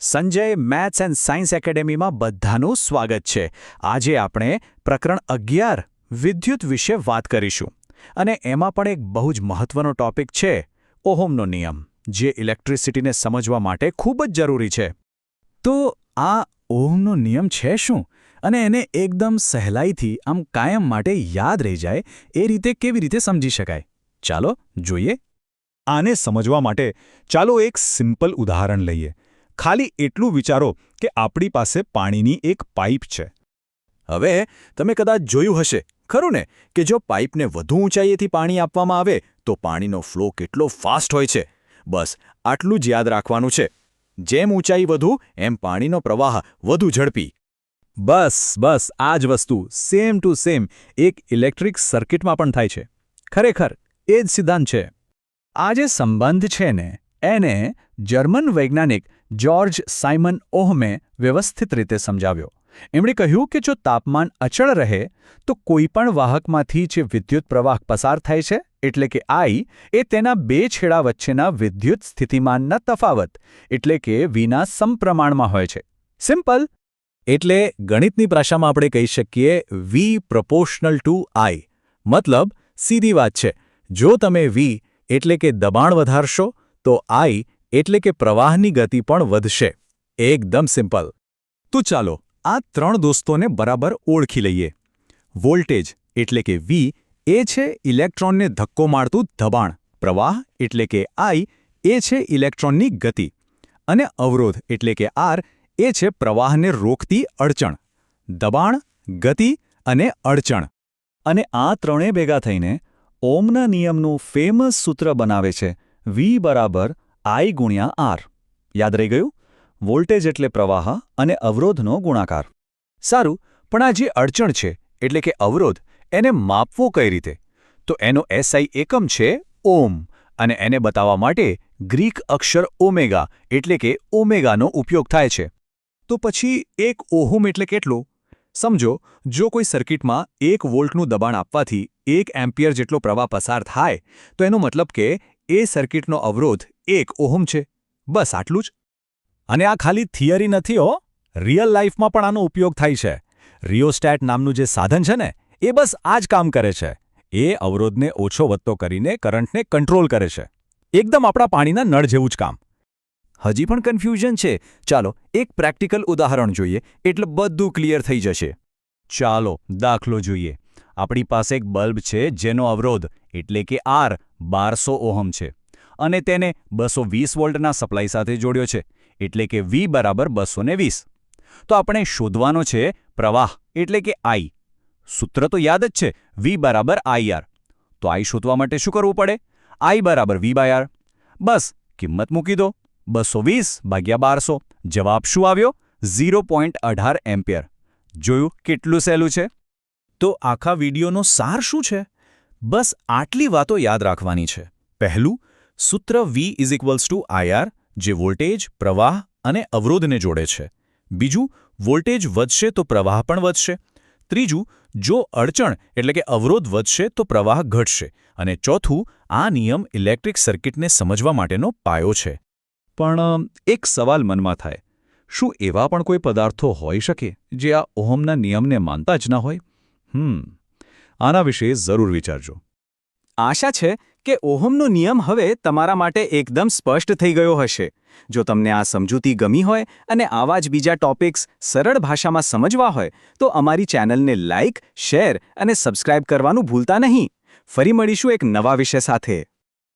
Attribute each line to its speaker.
Speaker 1: Sanjay maths and science એકેડેમીમાં બધાનું સ્વાગત છે. આજે આપણે પ્રકરણ 11 વિદ્યુત વિશે વાત કરીશું અને એમાં પણ એક બહુ જ મહત્વનો ટોપિક છે ઓહમનો નિયમ, જે ઇલેક્ટ્રિસિટીને સમજવા માટે ખૂબ જ જરૂરી છે. તો આ ઓહમનો નિયમ છે શું અને એને એકદમ સહેલાઈથી કાયમ માટે યાદ રહી જાય એ રીતે કેવી રીતે સમજી શકાય? ચાલો જોઈએ.
Speaker 2: આને સમજવા માટે ચાલો એક સિમ્પલ ઉદાહરણ લઈએ. ખાલી એટલું વિચારો કે આપણી પાસે પાણીની એક પાઇપ છે.
Speaker 1: હવે તમે કદાચ જોયું હશે, ખરું ને, કે જો પાઇપને વધુ ઊંચાઈએથી પાણી આપવામાં આવે તો પાણીનો ફ્લો કેટલો ફાસ્ટ હોય છે. બસ આટલું જ યાદ રાખવાનું છે. જેમ ઊંચાઈ વધુ એમ પાણીનો પ્રવાહ વધુ ઝડપી. બસ આ જ વસ્તુ સેમ ટુ સેમ એક ઇલેક્ટ્રિક સર્કિટમાં પણ થાય છે. ખરેખર એ જ સિદ્ધાંત છે. આ જે સંબંધ છે ને, એને જર્મન વૈજ્ઞાનિક જ્યોર્જ સાયમન ઓહમે વ્યવસ્થિત રીતે સમજાવ્યો. એમણે કહ્યું કે જો તાપમાન અચળ રહે તો કોઈપણ વાહકમાંથી જે વિદ્યુત પ્રવાહ પસાર થાય છે, એટલે કે I, એ તેના બે છેડા વચ્ચેના વિદ્યુત સ્થિતિમાનના તફાવત એટલે કે Vના સમપ્રમાણમાં હોય છે. સિમ્પલ. એટલે ગણિતની ભાષામાં આપણે કહી શકીએ V પ્રોપોર્શનલ ટુ I. મતલબ સીધી વાત છે, જો તમે V એટલે કે દબાણ વધારશો તો I એટલે કે પ્રવાહની ગતિ પણ વધશે. એકદમ સિમ્પલ.
Speaker 2: તો ચાલો આ ત્રણ દોસ્તોને બરાબર ઓળખી લઈએ. વોલ્ટેજ એટલે કે V એ છે ઇલેક્ટ્રોનને ધક્કો મારતું દબાણ. પ્રવાહ એટલે કે I એ છે ઇલેક્ટ્રોનની ગતિ. અને અવરોધ એટલે કે R એ છે પ્રવાહને રોકતી અડચણ. દબાણ, ગતિ અને અડચણ.
Speaker 1: અને આ ત્રણેય ભેગા થઈને ઓહમના નિયમનું ફેમસ સૂત્ર બનાવે છે V બરાબર I ગુણ્યા R. યાદ રહી ગયું? વોલ્ટેજ એટલે પ્રવાહ અને અવરોધનો ગુણાકાર. સારું, પણ આ જે અડચણ છે એટલે કે અવરોધ, એને માપવો કઈ રીતે? તો એનો SI એકમ છે ઓહમ, અને એને બતાવવા માટે ગ્રીક અક્ષર ઓમેગા એટલે કે ઓમેગાનો ઉપયોગ થાય છે.
Speaker 2: તો પછી એક ઓહમ એટલે કેટલો? સમજો, જો કોઈ સર્કિટમાં 1 વોલ્ટનું દબાણ આપવાથી 1 એમ્પિયર જેટલો પ્રવાહ પસાર થાય તો એનો મતલબ કે એ સર્કિટનો અવરોધ 1 ઓહમ છે. બસ આટલું જ.
Speaker 1: અને આ ખાલી થિયરી નથી હો, રિયલ લાઈફમાં પણ આનો ઉપયોગ થાય છે. રિયોસ્ટેટ નામનું જે સાધન છે ને, એ બસ આ જ કામ કરે છે. એ અવરોધને ઓછો વધતો કરીને કરંટને કંટ્રોલ કરે છે. એકદમ આપણા પાણીના નળ જેવું જ કામ. હજી પણ કન્ફ્યુઝન છે? ચાલો એક પ્રેક્ટિકલ ઉદાહરણ જોઈએ એટલે બધું ક્લિયર થઈ જશે. ચાલો દાખલો જોઈએ. આપણી પાસે એક બલ્બ છે જેનો અવરોધ એટલે કે R 1200 ઓહમ છે અને તેને 220 વોલ્ટના સપ્લાય સાથે જોડ્યો છે, એટલે કે V બરાબર 220. તો આપણે શોધવાનો છે પ્રવાહ એટલે કે I. સૂત્ર તો યાદ જ છે, V બરાબર IR. તો I શોધવા માટે શું કરવું પડે? I બરાબર V/R. બસ કિંમત મૂકી દો. 220 ભાગ્યા 1200. જવાબ શું આવ્યો? 0.18 એમ્પિયર. જોયું કેટલું સહેલું છે? તો આખા વિડીયોનો સાર શું છે? બસ આટલી વાતો યાદ રાખવાની છે. પહેલું, સૂત્ર V IR, જે વોલ્ટેજ, પ્રવાહ અને અવરોધને જોડે છે. બીજું, વોલ્ટેજ વધશે તો પ્રવાહ પણ વધશે. ત્રીજું, જો અડચણ એટલે કે અવરોધ વધશે તો પ્રવાહ ઘટશે. અને ચોથું, આ નિયમ ઇલેક્ટ્રિક સર્કિટને સમજવા માટેનો પાયો છે. પણ એક સવાલ મનમાં થાય, શું એવા પણ કોઈ પદાર્થો હોઈ શકે જે આ ઓહમના નિયમને માનતા જ ના હોય? આના વિશે જરૂર વિચારજો. આશા છે કે ઓહમનો નિયમ હવે તમારા માટે એકદમ સ્પષ્ટ થઈ ગયો હશે. જો તમને આ સમજૂતી ગમી હોય અને આવા જ બીજા ટોપિક્સ સરળ ભાષામાં સમજવા હોય તો અમારી ચેનલને લાઇક, શેર અને સબસ્ક્રાઇબ કરવાનું ભૂલતા નહીં. ફરી મળીશું એક નવા વિષય સાથે.